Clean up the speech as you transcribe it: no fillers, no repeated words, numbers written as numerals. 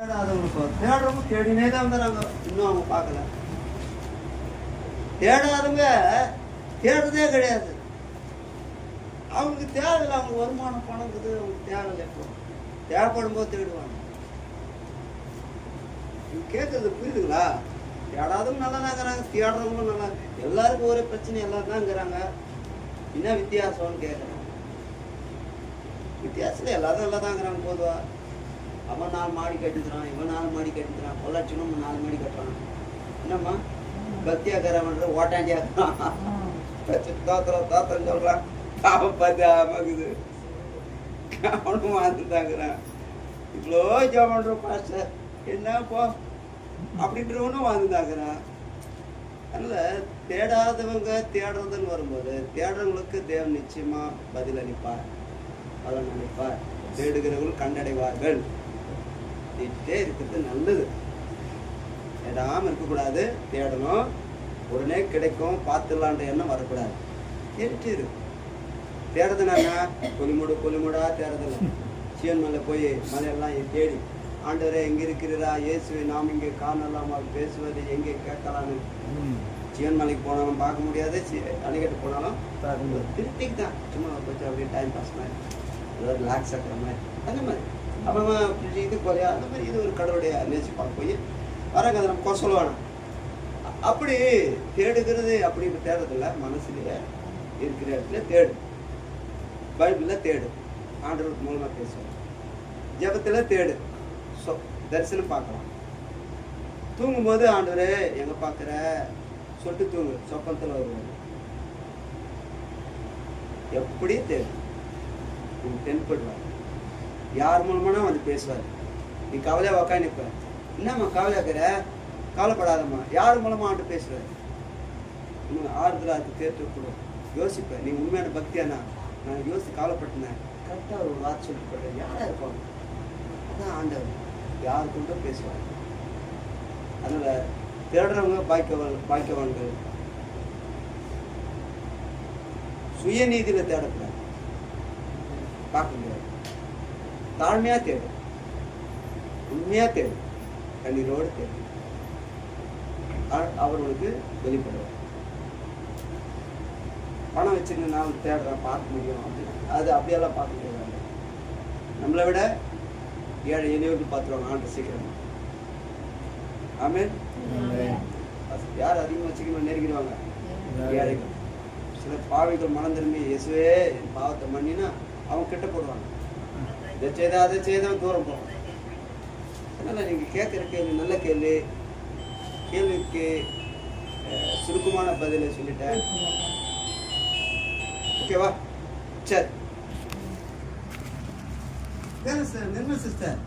தேடுறவங்க தேடினே தான் வந்துடுறாங்க. இன்னும் அவங்க பார்க்கல. தேடாதவங்க தேடுறதே கிடையாது. அவங்களுக்கு தேவையில்லை. அவங்க வருமானம் பணம் இருக்குது. அவங்களுக்கு தேவையில்லை. எப்போ தேவைப்படும் போது தேடுவாங்க. கேட்கறது புரியுதுங்களா? தேடாதவங்க நல்லா தான் இருக்கிறாங்க, தேடுறவங்களும் நல்லா. எல்லாருக்கும் ஒரே பிரச்சனை எல்லாரும் தான் இருக்கிறாங்க. என்ன வித்தியாசம்னு கேட்குறாங்க. வித்தியாசத்தில் எல்லாரும் நல்லா தான் இருக்கிறாங்க. பொதுவா அவன் 4 மாடி கட்டிக்கிறான், இவன் 4 மாடி கட்டிக்கிறான், பொள்ளாச்சினும் 4 மாடி கட்டுறான். என்னம்மா பக்தியாக்கிறவன்ற ஓட்டாண்டியாக்குறான், தோத்திரம் சொல்கிறான். அவன் பார்த்து ஆமாக்குது, அவனும் வாழ்ந்துட்டாங்கிறான். இவ்வளோ ஜோமன்ற பாஸ்டர் என்ன போ அப்படின்றவனும் வாழ்ந்துட்டாங்கிறான். அதனால் தேடாதவங்க தேடுறதுன்னு வரும்போது தேடுறவங்களுக்கு தேவன் நிச்சயமாக பதில் அளிப்பார், பலன் அளிப்பார். தேடுகிறவர்கள் கண்டடைவார்கள். தேடிட்டே இருக்கிறது நல்லது. தேடாமல் இருக்கக்கூடாது. தேடணும், உடனே கிடைக்கும், பார்த்துடலான்ற எண்ணம் வரக்கூடாது. தேடிட்டு இருக்கு. தேடுறதுனா கொலிமுடா தேடுறதில்ல. சிவன் மலை போய் மலையெல்லாம் தேடி ஆண்டவரே எங்கே இருக்கிறீரா, இயேசுவை நாம் இங்கே காணலாமா, பேசுவது எங்கே கேட்கலான்னு. சிவன் மலைக்கு போனாலும் பார்க்க முடியாது, அணைக்கட்டு போனாலும் திருப்திக்கு தான். சும்மா கொஞ்சம் அப்படியே டைம் பாஸ் மாதிரி, ஏதாவது ரிலாக்ஸ் ஆகிற மாதிரி, அந்த மாதிரி அவன் இது குறையா அந்த மாதிரி. இது ஒரு கடவுளுடைய நேசிப்பாங்க. போய் வராங்க, அதை நம்ம குறை சொல்லுவாங்க. அப்படி தேடுகிறது அப்படின்னு தேடுறதில்ல. மனசுலேயே இருக்கிற இடத்துல தேடு. பைபிளில் தேடு, ஆண்டவர் மூலமாக பேசுவாங்க. ஜெபத்தில் தேடு, தரிசனம் பார்க்கலாம். தூங்கும்போது ஆண்டவரே எங்கே பார்க்குற சொட்டு தூங்கு, சொப்பனத்தில் வருவாங்க. எப்படி தேடு, தென்படுவார். யார் மூலமானா வந்து பேசுவார். நீ கவலையாக உக்காந்து நிற்ப. என்னம்மா கவலையாக்கிற, கவலைப்படாதம்மா. யார் மூலமாக ஆண்டு பேசுவார். இன்னும் ஆறுதலாக அது கேட்டுக்கூடும். யோசிப்பேன், நீ உண்மையான பக்தியானா நான் யோசித்து கவலைப்பட்டேன். கரெக்டாக ஒரு வார்த்தை சொல்லிட்டு போட்டேன். யாராக இருப்பாங்க? அதான் ஆண்டவர் யார் கொண்டும் பேசுவார். அதனால் தேடுறவங்க பாக்கியவான்கள். சுயநீதியில் தேடக்கூடாது, பார்க்க முடியாது. தாழ்மையாக தேடு, உண்மையாக தேடு, கண்ணீரோடு தேடு. அவர்களுக்கு வெளிப்படுவார். பணம் வச்சுன்னு நான் தேடுறேன், பார்க்க முடியும் அப்படின்னு அது அப்படியெல்லாம் பார்க்க முடியாது. நம்மளை விட ஏழை எளியவர்கள் பார்த்துருவாங்க ஆண்டு சீக்கிரமா. ஆமென். யார் அதிகமாக சீக்கிரமா நெருங்கிடுவாங்க? ஏழைகள். சில பாவிகள் மனம் திரும்பி இயேசுவே என் பாவத்தை மன்னினா அவங்க கிட்ட போடுவாங்க. இதை செய்தா அதை செய்தான் தூரம் போகும். அதனால் நீங்கள் கேட்குற கேள்வி நல்ல கேள்வி. கேள்விக்கு சுருக்கமான பதிலை சொல்லிட்டேன். ஓகேவா? சரி, நிர்மல் சிஸ்டர்.